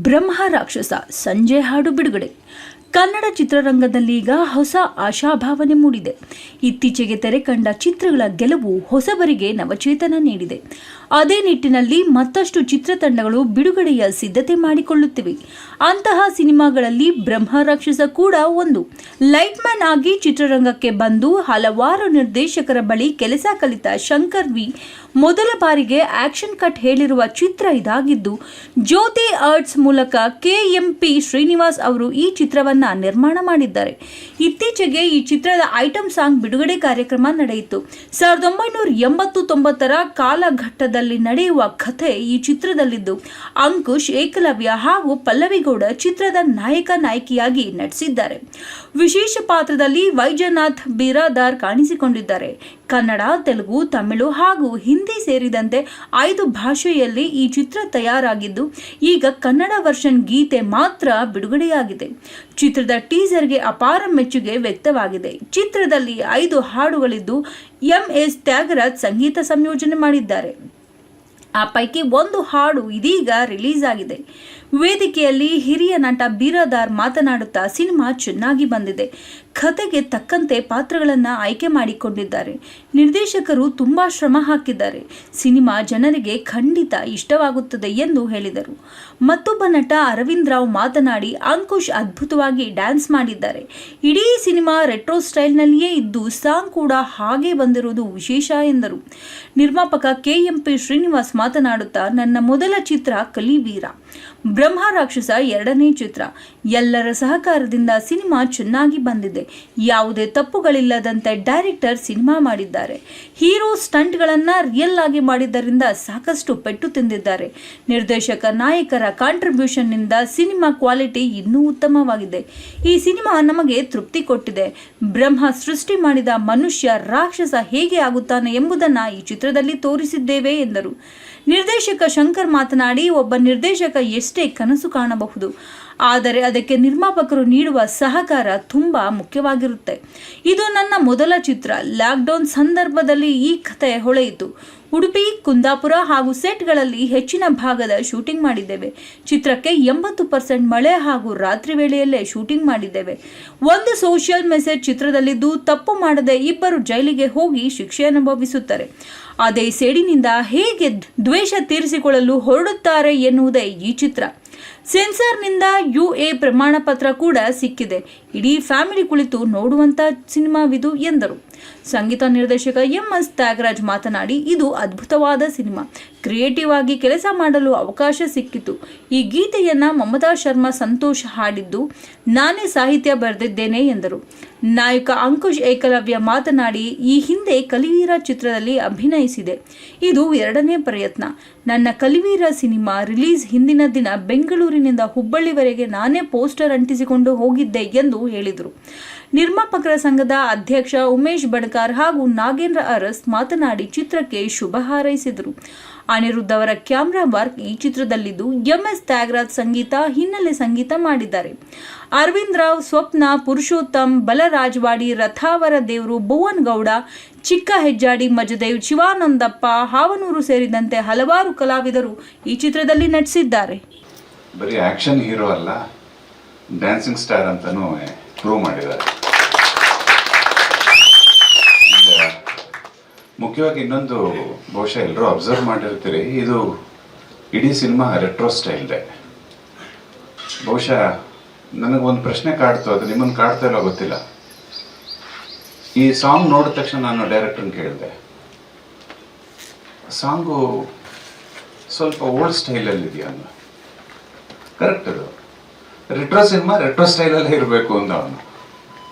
ಬ್ರಹ್ಮ ರಾಕ್ಷಸ ಸಂಜೆ ಹಾಡು ಬಿಡುಗಡೆ. ಕನ್ನಡ ಚಿತ್ರರಂಗದಲ್ಲೀಗ ಹೊಸ ಆಶಾಭಾವನೆ ಮೂಡಿದೆ. ಇತ್ತೀಚೆಗೆ ತೆರೆ ಕಂಡ ಚಿತ್ರಗಳ ಗೆಲುವು ಹೊಸಬರಿಗೆ ನವಚೇತನ ನೀಡಿದೆ. ಅದೇ ನಿಟ್ಟಿನಲ್ಲಿ ಮತ್ತಷ್ಟು ಚಿತ್ರತಂಡಗಳು ಬಿಡುಗಡೆಯ ಸಿದ್ಧತೆ ಮಾಡಿಕೊಳ್ಳುತ್ತಿವೆ. ಅಂತಹ ಸಿನಿಮಾಗಳಲ್ಲಿ ಬ್ರಹ್ಮ ರಾಕ್ಷಸ ಕೂಡ ಒಂದು. ಲೈಟ್ ಮ್ಯಾನ್ ಆಗಿ ಚಿತ್ರರಂಗಕ್ಕೆ ಬಂದು ಹಲವಾರು ನಿರ್ದೇಶಕರ ಬಳಿ ಕೆಲಸ ಕಲಿತ ಶಂಕರ್ ವಿ ಮೊದಲ ಬಾರಿಗೆ ಆಕ್ಷನ್ ಕಟ್ ಹೇಳಿರುವ ಚಿತ್ರ ಇದಾಗಿದ್ದು, ಜ್ಯೋತಿ ಆರ್ಟ್ಸ್ ಮೂಲಕ KMP ಶ್ರೀನಿವಾಸ್ ಅವರು ಈ ಚಿತ್ರವನ್ನ ನಿರ್ಮಾಣ ಮಾಡಿದ್ದಾರೆ. ಇತ್ತೀಚೆಗೆ ಈ ಚಿತ್ರದ ಐಟಂ ಸಾಂಗ್ ಬಿಡುಗಡೆ ಕಾರ್ಯಕ್ರಮ ನಡೆಯಿತು. 1980-90ರ ಕಾಲಘಟ್ಟದಲ್ಲಿ ನಡೆಯುವ ಕಥೆ ಈ ಚಿತ್ರದಲ್ಲಿದ್ದು, ಅಂಕುಶ್, ಏಕಲವ್ಯ ಹಾಗೂ ಪಲ್ಲವಿಗೌಡ ಚಿತ್ರದ ನಾಯಕ ನಾಯಕಿಯಾಗಿ ನಟಿಸಿದ್ದಾರೆ. ವಿಶೇಷ ಪಾತ್ರದಲ್ಲಿ ವೈಜನಾಥ್ ಬಿರಾದಾರ್ ಕಾಣಿಸಿಕೊಂಡಿದ್ದಾರೆ. ಕನ್ನಡ, ತೆಲುಗು, ತಮಿಳು ಹಾಗೂ ಹಿಂದಿ ಸೇರಿದಂತೆ 5 ಭಾಷೆಯಲ್ಲಿ ಈ ಚಿತ್ರ ತಯಾರಾಗಿದ್ದು, ಈಗ ಕನ್ನಡ ವರ್ಷನ್ ಗೀತೆ ಮಾತ್ರ ಬಿಡುಗಡೆಯಾಗಿದೆ. ಚಿತ್ರದ ಟೀಸರ್ಗೆ ಅಪಾರ ಮೆಚ್ಚುಗೆ ವ್ಯಕ್ತವಾಗಿದೆ. ಚಿತ್ರದಲ್ಲಿ 5 ಹಾಡುಗಳಿದ್ದು, MS ತ್ಯಾಗರಾಜ್ ಸಂಗೀತ ಸಂಯೋಜನೆ ಮಾಡಿದ್ದಾರೆ. ಆ ಪೈಕಿ ಒಂದು ಹಾಡು ಇದೀಗ ರಿಲೀಸ್ ಆಗಿದೆ. ವೇದಿಕೆಯಲ್ಲಿ ಹಿರಿಯ ನಟ ಬಿರಾದಾರ್ ಮಾತನಾಡುತ್ತಾ ಸಿನಿಮಾ ಚೆನ್ನಾಗಿ ಬಂದಿದೆ, ಕಥೆಗೆ ತಕ್ಕಂತೆ ಪಾತ್ರಗಳನ್ನು ಆಯ್ಕೆ ಮಾಡಿಕೊಂಡಿದ್ದಾರೆ, ನಿರ್ದೇಶಕರು ತುಂಬಾ ಶ್ರಮ ಹಾಕಿದ್ದಾರೆ, ಸಿನಿಮಾ ಜನರಿಗೆ ಖಂಡಿತ ಇಷ್ಟವಾಗುತ್ತದೆ ಎಂದು ಹೇಳಿದರು. ಮತ್ತೊಬ್ಬ ನಟ ಅರವಿಂದ್ ರಾವ್ ಮಾತನಾಡಿ, ಅಂಕುಶ್ ಅದ್ಭುತವಾಗಿ ಡ್ಯಾನ್ಸ್ ಮಾಡಿದ್ದಾರೆ, ಇಡೀ ಸಿನಿಮಾ ರೆಟ್ರೋ ಸ್ಟೈಲ್ನಲ್ಲಿಯೇ ಇದ್ದು ಸಾಂಗ್ ಕೂಡ ಹಾಗೆ ಬಂದಿರುವುದು ವಿಶೇಷ ಎಂದರು. ನಿರ್ಮಾಪಕ KMP ಶ್ರೀನಿವಾಸ್ ಮಾತನಾಡುತ್ತಾ, ನನ್ನ ಮೊದಲ ಚಿತ್ರ ಕಲಿವೀರ, ಬ್ರಹ್ಮ ರಾಕ್ಷಸ 2ನೇ ಚಿತ್ರ. ಎಲ್ಲರ ಸಹಕಾರದಿಂದ ಸಿನಿಮಾ ಚೆನ್ನಾಗಿ ಬಂದಿದೆ. ಯಾವುದೇ ತಪ್ಪುಗಳಿಲ್ಲದಂತೆ ಡೈರೆಕ್ಟರ್ ಸಿನಿಮಾ ಮಾಡಿದ್ದಾರೆ. ಹೀರೋ ಸ್ಟಂಟ್ಗಳನ್ನ ರಿಯಲ್ ಆಗಿ ಮಾಡಿದ್ದರಿಂದ ಸಾಕಷ್ಟು ಪೆಟ್ಟು ತಿಂದಿದ್ದಾರೆ. ನಿರ್ದೇಶಕ ನಾಯಕರ ಕಾಂಟ್ರಿಬ್ಯೂಷನ್ ನಿಂದ ಸಿನಿಮಾ ಕ್ವಾಲಿಟಿ ಇನ್ನೂ ಉತ್ತಮವಾಗಿದೆ. ಈ ಸಿನಿಮಾ ನಮಗೆ ತೃಪ್ತಿ ಕೊಟ್ಟಿದೆ. ಬ್ರಹ್ಮ ಸೃಷ್ಟಿ ಮಾಡಿದ ಮನುಷ್ಯ ರಾಕ್ಷಸ ಹೇಗೆ ಆಗುತ್ತಾನೆ ಎಂಬುದನ್ನು ಈ ಚಿತ್ರದಲ್ಲಿ ತೋರಿಸಿದ್ದೇವೆ ಎಂದರು. ನಿರ್ದೇಶಕ ಶಂಕರ್ ಮಾತನಾಡಿ, ಒಬ್ಬ ನಿರ್ದೇಶಕ ಎಷ್ಟೇ ಕನಸು ಕಾಣಬಹುದು, ಆದರೆ ಅದಕ್ಕೆ ನಿರ್ಮಾಪಕರು ನೀಡುವ ಸಹಕಾರ ತುಂಬಾ ಮುಖ್ಯವಾಗಿರುತ್ತೆ. ಇದು ನನ್ನ ಮೊದಲ ಚಿತ್ರ. ಲಾಕ್ಡೌನ್ ಸಂದರ್ಭದಲ್ಲಿ ಈ ಕಥೆ ಹೊಳೆಯಿತು. ಉಡುಪಿ, ಕುಂದಾಪುರ ಹಾಗೂ ಸೆಟ್ಗಳಲ್ಲಿ ಹೆಚ್ಚಿನ ಭಾಗದ ಶೂಟಿಂಗ್ ಮಾಡಿದ್ದೇವೆ. ಚಿತ್ರಕ್ಕೆ 80% ಮಳೆ ಹಾಗೂ ರಾತ್ರಿ ವೇಳೆಯಲ್ಲೇ ಶೂಟಿಂಗ್ ಮಾಡಿದ್ದೇವೆ. ಒಂದು ಸೋಷಿಯಲ್ ಮೆಸೇಜ್ ಚಿತ್ರದಲ್ಲಿದ್ದು, ತಪ್ಪು ಮಾಡದೆ ಇಬ್ಬರು ಜೈಲಿಗೆ ಹೋಗಿ ಶಿಕ್ಷೆ ಅನುಭವಿಸುತ್ತಾರೆ. ಅದೇ ಸೇಡಿನಿಂದ ಹೇಗೆ ದ್ವೇಷ ತೀರಿಸಿಕೊಳ್ಳಲು ಹೊರಡುತ್ತಾರೆ ಎನ್ನುವುದೇ ಈ ಚಿತ್ರ. ಸೆನ್ಸಾರ್ನಿಂದ UA ಪ್ರಮಾಣ ಪತ್ರ ಕೂಡ ಸಿಕ್ಕಿದೆ. ಇಡೀ ಫ್ಯಾಮಿಲಿ ಕುಳಿತು ನೋಡುವಂತ ಸಿನಿಮಾವಿದು ಎಂದರು. ಸಂಗೀತ ನಿರ್ದೇಶಕ MS ತ್ಯಾಗರಾಜ್ ಮಾತನಾಡಿ, ಇದು ಅದ್ಭುತವಾದ ಸಿನಿಮಾ. ಕ್ರಿಯೇಟಿವ್ ಆಗಿ ಕೆಲಸ ಮಾಡಲು ಅವಕಾಶ ಸಿಕ್ಕಿತು. ಈ ಗೀತೆಯನ್ನ ಮಮತಾ ಶರ್ಮಾ ಸಂತೋಷ್ ಹಾಡಿದ್ದು, ನಾನೇ ಸಾಹಿತ್ಯ ಬರೆದಿದ್ದೇನೆ ಎಂದರು. ನಾಯಕ ಅಂಕುಶ್ ಏಕಲವ್ಯ ಮಾತನಾಡಿ, ಈ ಹಿಂದೆ ಕಲಿವೀರ ಚಿತ್ರದಲ್ಲಿ ಅಭಿನಯಿಸಿದೆ. ಇದು 2ನೇ ಪ್ರಯತ್ನ. ನನ್ನ ಕಲಿವೀರ ಸಿನಿಮಾ ರಿಲೀಸ್ ಹಿಂದಿನ ದಿನ ಬೆಂಗಳೂರಿನಿಂದ ಹುಬ್ಬಳ್ಳಿವರೆಗೆ ನಾನೇ ಪೋಸ್ಟರ್ ಅಂಟಿಸಿಕೊಂಡು ಹೋಗಿದ್ದೆ ಎಂದು ಹೇಳಿದರು. ನಿರ್ಮಾಪಕರ ಸಂಘದ ಅಧ್ಯಕ್ಷ ಉಮೇಶ್ ಬಣಕಾರ್ ಹಾಗೂ ನಾಗೇಂದ್ರ ಅರಸ್ ಮಾತನಾಡಿ ಚಿತ್ರಕ್ಕೆ ಶುಭ ಹಾರೈಸಿದರು. ಅನಿರುದ್ಧ್ ಅವರ ಕ್ಯಾಮ್ರಾ ವರ್ಕ್ ಈ ಚಿತ್ರದಲ್ಲಿದ್ದು, MS ತ್ಯಾಗರಾಜ್ ಸಂಗೀತ, ಹಿನ್ನೆಲೆ ಸಂಗೀತ ಮಾಡಿದ್ದಾರೆ. ಅರವಿಂದ್ ರಾವ್, ಸ್ವಪ್ನ, ಪುರುಷೋತ್ತಮ್, ಬಲರಾಜವಾಡಿ, ರಥಾವರ ದೇವರು, ಭುವನ್ ಗೌಡ, ಚಿಕ್ಕ ಹೆಜ್ಜಾಡಿ, ಮಜದೇವ್, ಶಿವಾನಂದಪ್ಪ, ಹಾವನೂರು ಸೇರಿದಂತೆ ಹಲವಾರು ಕಲಾವಿದರು ಈ ಚಿತ್ರದಲ್ಲಿ ನಟಿಸಿದ್ದಾರೆ. ಬರೀ ಆಕ್ಷನ್ ಹೀರೋ ಅಲ್ಲ, ಡ್ಯಾನ್ಸಿಂಗ್ ಸ್ಟಾರ್ ಅಂತಾನೂ ಪ್ರೂವ್ ಮಾಡಿದ್ದಾರೆ. ಮುಖ್ಯವಾಗಿ ಇನ್ನೊಂದು, ಬಹುಶಃ ಎಲ್ಲರೂ ಅಬ್ಸರ್ವ್ ಮಾಡಿರ್ತೀರಿ, ಇದು ಇಡೀ ಸಿನಿಮಾ ರೆಟ್ರೋ ಸ್ಟೈಲ್ದೆ. ಬಹುಶಃ ನನಗೊಂದು ಪ್ರಶ್ನೆ ಕಾಡ್ತು, ಅದು ನಿಮ್ಮನ್ನು ಕಾಡ್ತಾ ಇಲ್ಲೋ ಗೊತ್ತಿಲ್ಲ. ಈ ಸಾಂಗ್ ನೋಡಿದ ತಕ್ಷಣ ನಾನು ಡೈರೆಕ್ಟರ್ನ ಕೇಳಿದೆ, ಸಾಂಗು ಸ್ವಲ್ಪ ಓಲ್ಡ್ ಸ್ಟೈಲಲ್ಲಿ ಇದೆಯಾ ಅಂತ. ಕರೆಕ್ಟ್, ಅದು ರೆಟ್ರೋ ಸಿನಿಮಾ ರೆಟ್ರೋ ಸ್ಟೈಲಲ್ಲೇ ಇರಬೇಕು ಅಂತ ಅವನು.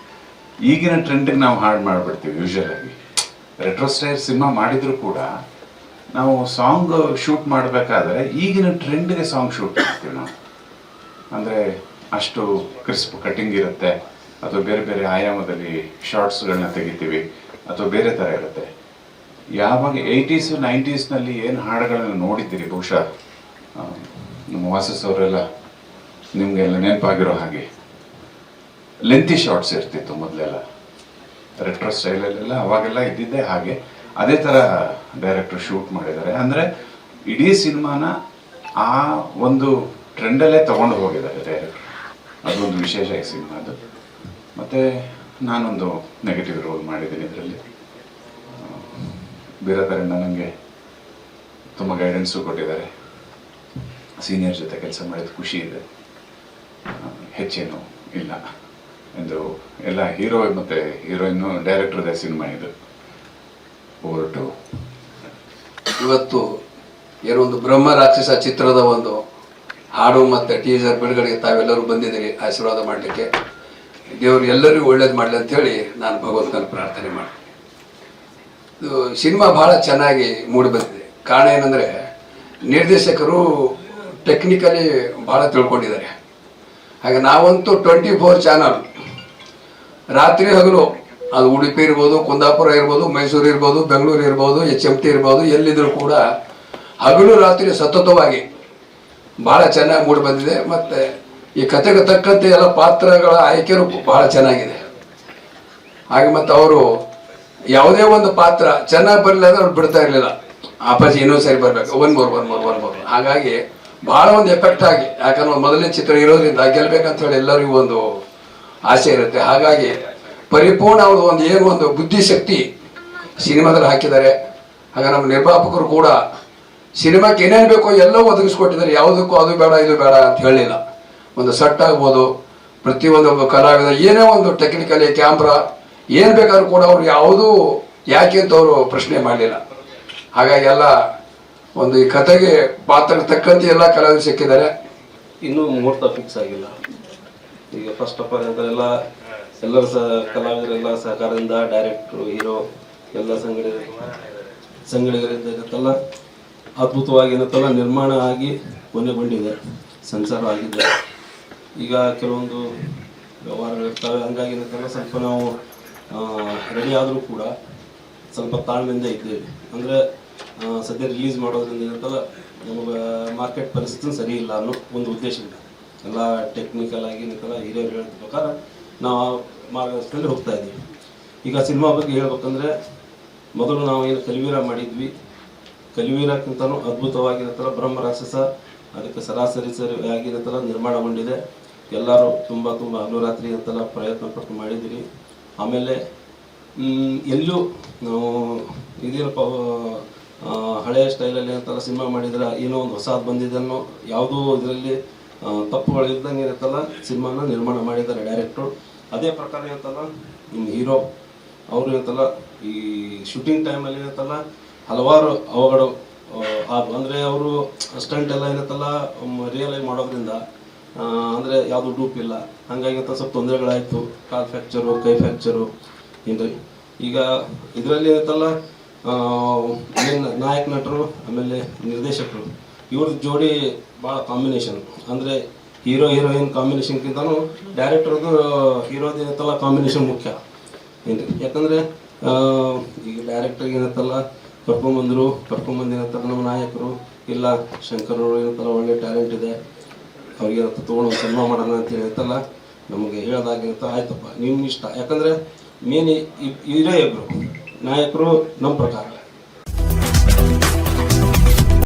ಈಗಿನ ಟ್ರೆಂಡಿಗೆ ನಾವು ಹಾಡು ಮಾಡಿಬಿಡ್ತೀವಿ. ಯೂಶುವಲ್ ಆಗಿ ರೆಟ್ರೋ ಸ್ಟೈಲ್ ಸಿನಿಮಾ ಮಾಡಿದರೂ ಕೂಡ ನಾವು ಸಾಂಗ್ ಶೂಟ್ ಮಾಡಬೇಕಾದ್ರೆ ಈಗಿನ ಟ್ರೆಂಡ್ಗೆ ಸಾಂಗ್ ಶೂಟ್ ಮಾಡ್ತೀವಿ ನಾವು. ಅಂದರೆ ಅಷ್ಟು ಕ್ರಿಸ್ಪ್ ಕಟಿಂಗ್ ಇರುತ್ತೆ, ಅಥವಾ ಬೇರೆ ಬೇರೆ ಆಯಾಮದಲ್ಲಿ ಶಾರ್ಟ್ಸ್ಗಳನ್ನ ತೆಗಿತೀವಿ, ಅಥವಾ ಬೇರೆ ಥರ ಇರುತ್ತೆ. ಯಾವಾಗ 80s 90sನಲ್ಲಿ ಏನು ಹಾಡುಗಳನ್ನು ನೋಡಿದ್ದೀರಿ, ಬಹುಶಃ ನಮ್ಮ ವಾಸಸ್ ಅವರೆಲ್ಲ ನಿಮಗೆಲ್ಲ ನೆನಪಾಗಿರೋ ಹಾಗೆ ಲೆಂತಿ ಶಾರ್ಟ್ಸ್ ಇರ್ತಿತ್ತು ಮೊದಲೆಲ್ಲ. ರೆಟ್ರೋ ಸ್ಟೈಲಲ್ಲೆಲ್ಲ ಅವಾಗೆಲ್ಲ ಇದ್ದಿದ್ದೇ ಹಾಗೆ. ಅದೇ ಥರ ಡೈರೆಕ್ಟರ್ ಶೂಟ್ ಮಾಡಿದ್ದಾರೆ. ಅಂದರೆ ಇಡೀ ಸಿನಿಮಾನ ಆ ಒಂದು ಟ್ರೆಂಡಲ್ಲೇ ತೊಗೊಂಡು ಹೋಗಿದ್ದಾರೆ ಡೈರೆಕ್ಟರ್. ಅದೊಂದು ವಿಶೇಷ ಈ ಸಿನಿಮಾದು. ಮತ್ತು ನಾನೊಂದು ನೆಗೆಟಿವ್ ರೋಲ್ ಮಾಡಿದ್ದೀನಿ ಇದರಲ್ಲಿ. ಬೀರಕರಣ್ಣ ನನಗೆ ತುಂಬ ಗೈಡೆನ್ಸು ಕೊಟ್ಟಿದ್ದಾರೆ. ಸೀನಿಯರ್ ಜೊತೆ ಕೆಲಸ ಮಾಡಿದ ಖುಷಿ ಇದೆ, ಹೆಚ್ಚೇನು ಇಲ್ಲ ಎಂದು. ಎಲ್ಲ ಹೀರೋ ಮತ್ತು ಹೀರೋಯಿನ್ನು ಡೈರೆಕ್ಟ್ರದೇ ಸಿನಿಮಾ ಇದು. ಹೊರಟು ಇವತ್ತು ಏನೊಂದು ಬ್ರಹ್ಮ ರಾಕ್ಷಸ ಚಿತ್ರದ ಒಂದು ಹಾಡು ಮತ್ತು ಟೀಸರ್ ಬಿಡುಗಡೆಗೆ ತಾವೆಲ್ಲರೂ ಬಂದಿದ್ದೀರಿ ಆಶೀರ್ವಾದ ಮಾಡಲಿಕ್ಕೆ. ದೇವರು ಎಲ್ಲರಿಗೂ ಒಳ್ಳೇದು ಮಾಡಲಿ ಅಂಥೇಳಿ ನಾನು ಭಗವಂತನ ಪ್ರಾರ್ಥನೆ ಮಾಡಿ. ಇದು ಸಿನಿಮಾ ಭಾಳ ಚೆನ್ನಾಗಿ ಮೂಡಿ ಬಂದಿದೆ. ಕಾರಣ ಏನಂದರೆ ನಿರ್ದೇಶಕರು ಟೆಕ್ನಿಕಲಿ ಭಾಳ ತಿಳ್ಕೊಂಡಿದ್ದಾರೆ. ಹಾಗೆ ನಾವಂತೂ 24 ಚಾನಲ್ ರಾತ್ರಿ ಹಗಲು, ಅದು ಉಡುಪಿ ಇರ್ಬೋದು, ಕುಂದಾಪುರ ಇರ್ಬೋದು, ಮೈಸೂರು ಇರ್ಬೋದು, ಬೆಂಗಳೂರು ಇರ್ಬೋದು, HMT ಇರ್ಬೋದು, ಎಲ್ಲಿದ್ದರೂ ಕೂಡ ಹಗಲು ರಾತ್ರಿ ಸತತವಾಗಿ ಭಾಳ ಚೆನ್ನಾಗಿ ಮೂಡಿ ಬಂದಿದೆ. ಮತ್ತು ಈ ಕಥೆಗೆ ತಕ್ಕಂತೆ ಎಲ್ಲ ಪಾತ್ರಗಳ ಆಯ್ಕೆಯೂ ಭಾಳ ಚೆನ್ನಾಗಿದೆ. ಹಾಗೆ ಮತ್ತು ಅವರು ಯಾವುದೇ ಒಂದು ಪಾತ್ರ ಚೆನ್ನಾಗಿ ಬರಲಿಲ್ಲ ಅಂದ್ರೆ ಅವ್ರು ಬಿಡ್ತಾ ಇರಲಿಲ್ಲ. ಅಪ್ಪಾಜಿ ಇನ್ನೊಂದು ಸರಿ ಬರಬೇಕು, ಒನ್ ಮೋರ್. ಹಾಗಾಗಿ ಭಾಳ ಒಂದು ಎಫೆಕ್ಟ್ ಆಗಿ, ಯಾಕಂದ್ರೆ ಮೊದಲನೇ ಚಿತ್ರ ಇರೋದ್ರಿಂದ ಗೆಲ್ಬೇಕಂತ ಹೇಳಿ ಎಲ್ಲರಿಗೂ ಒಂದು ಆಸೆ ಇರುತ್ತೆ. ಹಾಗಾಗಿ ಪರಿಪೂರ್ಣ ಅವ್ರದ್ದು ಒಂದು ಏನು ಒಂದು ಬುದ್ಧಿಶಕ್ತಿ ಸಿನಿಮಾದಲ್ಲಿ ಹಾಕಿದ್ದಾರೆ. ಹಾಗೆ ನಮ್ಮ ನಿರ್ಮಾಪಕರು ಕೂಡ ಸಿನಿಮಾಕ್ಕೆ ಏನೇನು ಬೇಕೋ ಎಲ್ಲವೂ ಒದಗಿಸ್ಕೊಟ್ಟಿದ್ದಾರೆ. ಯಾವುದಕ್ಕೂ ಅದು ಬೇಡ ಇದು ಬೇಡ ಅಂತ ಹೇಳಲಿಲ್ಲ. ಒಂದು ಸೆಟ್ ಆಗ್ಬೋದು, ಪ್ರತಿಯೊಂದು ಕಲಾವಿದ ಏನೇ ಒಂದು ಟೆಕ್ನಿಕಲಿ ಕ್ಯಾಮ್ರಾ ಏನು ಬೇಕಾದ್ರೂ ಕೂಡ ಅವರು ಯಾವುದೂ ಯಾಕೆ ಅಂತ ಅವರು ಪ್ರಶ್ನೆ ಮಾಡಲಿಲ್ಲ. ಹಾಗಾಗಿ ಎಲ್ಲ ಒಂದು ಈ ಕಥೆಗೆ ಪಾತ್ರಕ್ಕೆ ತಕ್ಕಂತೆ ಎಲ್ಲ ಕಲಾವಿದರು ಸಿಕ್ಕಿದ್ದಾರೆ. ಇನ್ನೂ ಮುಹೂರ್ತ ಫಿಕ್ಸ್ ಆಗಿಲ್ಲ. ಈಗ ಫಸ್ಟ್ ಆಫ್ ಆಲ್ ಎಲ್ಲರ ಕಲಾವಿದರೆಲ್ಲ ಸಹಕಾರದಿಂದ ಡೈರೆಕ್ಟ್ರು, ಹೀರೋ ಎಲ್ಲ ಸಂಗಡಿಗರಿಂದ ಇರುತ್ತಲ್ಲ ಅದ್ಭುತವಾಗಿ ಏನತ್ತಲ್ಲ ನಿರ್ಮಾಣ ಆಗಿ ಕೊನೆಗೊಂಡಿದೆ, ಸಂಸಾರ ಆಗಿದೆ. ಈಗ ಕೆಲವೊಂದು ವ್ಯವಹಾರಗಳಿರ್ತವೆ, ಹಂಗಾಗಿ ಏನತ್ತಲ್ಲ ಸ್ವಲ್ಪ ನಾವು ರೆಡಿ ಆದರೂ ಕೂಡ ಸ್ವಲ್ಪ ತಾಳ್ಮೆಯಿಂದ ಇದ್ದೇವೆ. ಅಂದರೆ ಸದ್ಯ ರಿಲೀಸ್ ಮಾಡೋದ್ರಿಂದ ಏನಂತಲ್ಲ ನಮಗೆ ಮಾರ್ಕೆಟ್ ಪರಿಸ್ಥಿತಿ ಸರಿ ಇಲ್ಲ ಅನ್ನೋ ಒಂದು ಉದ್ದೇಶದಿಂದ ಎಲ್ಲ ಟೆಕ್ನಿಕಲ್ ಆಗಿ ಏನಂತಲ್ಲ ಹಿರಿಯರು ಹೇಳಿದ ಪ್ರಕಾರ ನಾವು ಮಾರ್ಗದರ್ಶನದಲ್ಲಿ ಹೋಗ್ತಾ ಇದ್ದೀವಿ. ಈಗ ಸಿನಿಮಾ ಬಗ್ಗೆ ಹೇಳ್ಬೇಕಂದ್ರೆ ಮೊದಲು ನಾವು ಏನು ಕಲಿವೀರ ಮಾಡಿದ್ವಿ, ಕಲಿವೀರಕ್ಕಿಂತಲೂ ಅದ್ಭುತವಾಗಿರುತ್ತಲ್ಲ ಬ್ರಹ್ಮ ರಾಕ್ಷಸ ಅದಕ್ಕೆ ಸರಾಸರಿ ಆಗಿರುತ್ತಲ್ಲ ನಿರ್ಮಾಣಗೊಂಡಿದೆ. ಎಲ್ಲರೂ ತುಂಬ ಅನುರಾತ್ರಿ ಅಂತಲ್ಲ ಪ್ರಯತ್ನ ಪಟ್ಟು ಮಾಡಿದ್ದೀರಿ. ಆಮೇಲೆ ಎಲ್ಲೂ ನಾವು ಇದೇನಪ್ಪ ಹಳೆಯ ಸ್ಟೈಲಲ್ಲಿ ಅಂತಲ್ಲ ಸಿನಿಮಾ ಮಾಡಿದ್ರೆ ಏನೋ ಒಂದು ಹೊಸದು ಬಂದಿದೆ ಅನ್ನೋ ಯಾವುದೋ ಇದರಲ್ಲಿ ತಪ್ಪುಗಳು ಇದ್ದಂಗೆ ಇರುತ್ತಲ್ಲ ಸಿನಿಮಾನ ನಿರ್ಮಾಣ ಮಾಡಿದ್ದಾರೆ ಡೈರೆಕ್ಟ್ರು. ಅದೇ ಪ್ರಕಾರ ಏನಂತಲ್ಲ ನಿಮ್ಮ ಹೀರೋ ಅವರು ಏನಂತಲ್ಲ ಈ ಶೂಟಿಂಗ್ ಟೈಮಲ್ಲಿ ಏನಂತಲ್ಲ ಹಲವಾರು ಅವಘಡ ಅಂದರೆ ಅವರು ಸ್ಟಂಟ್ ಎಲ್ಲ ಏನಂತಲ್ಲ ರಿಯಲಾಗಿ ಮಾಡೋದ್ರಿಂದ ಅಂದರೆ ಯಾವುದು ಡೂಪ್ ಇಲ್ಲ, ಹಾಗಾಗಿ ಅಂತ ಸ್ವಲ್ಪ ತೊಂದರೆಗಳಾಯಿತು. ಕಾಲು ಫ್ರ್ಯಾಕ್ಚರು, ಕೈ ಫ್ರ್ಯಾಕ್ಚರು ಏನ್ರಿ. ಈಗ ಇದರಲ್ಲಿ ಏನಂತಲ್ಲ ಏನು ನಾಯಕ ನಟರು ಆಮೇಲೆ ನಿರ್ದೇಶಕರು ಇವ್ರ ಜೋಡಿ ಭಾಳ ಕಾಂಬಿನೇಷನ್, ಅಂದರೆ ಹೀರೋ ಹೀರೋಯಿನ್ ಕಾಂಬಿನೇಷನ್ಗಿಂತನೂ ಡೈರೆಕ್ಟರ್ದು ಹೀರೋದು ಏನಂತಲ್ಲ ಕಾಂಬಿನೇಷನ್ ಮುಖ್ಯ ಏನ್ರಿ. ಯಾಕಂದರೆ ಈಗ ಡೈರೆಕ್ಟರ್ಗೆ ಏನಂತಲ್ಲ ಕರ್ಕೊಂಬಂದರು ಏನಂತಾರೆ ನಮ್ಮ ನಾಯಕರು ಇಲ್ಲ ಶಂಕರವರು ಏನಂತಲ್ಲ ಒಳ್ಳೆ ಟ್ಯಾಲೆಂಟ್ ಇದೆ, ಅವ್ರಿಗೆ ತೊಗೊಂಡು ಒಂದು ಸಿನಿಮಾ ಮಾಡೋಣ ಅಂತ ಹೇಳ್ತಲ್ಲ ನಮಗೆ ಹೇಳ್ದಾಗಿಂತ ಆಯ್ತಪ್ಪ ನಿಮ್ಮ ಇಷ್ಟ. ಯಾಕಂದರೆ ಮೇನ್ ಇರೇ ಇಬ್ಬರು ನಾಯಕರು ನಮ್ಮ ಪ್ರಕಾರ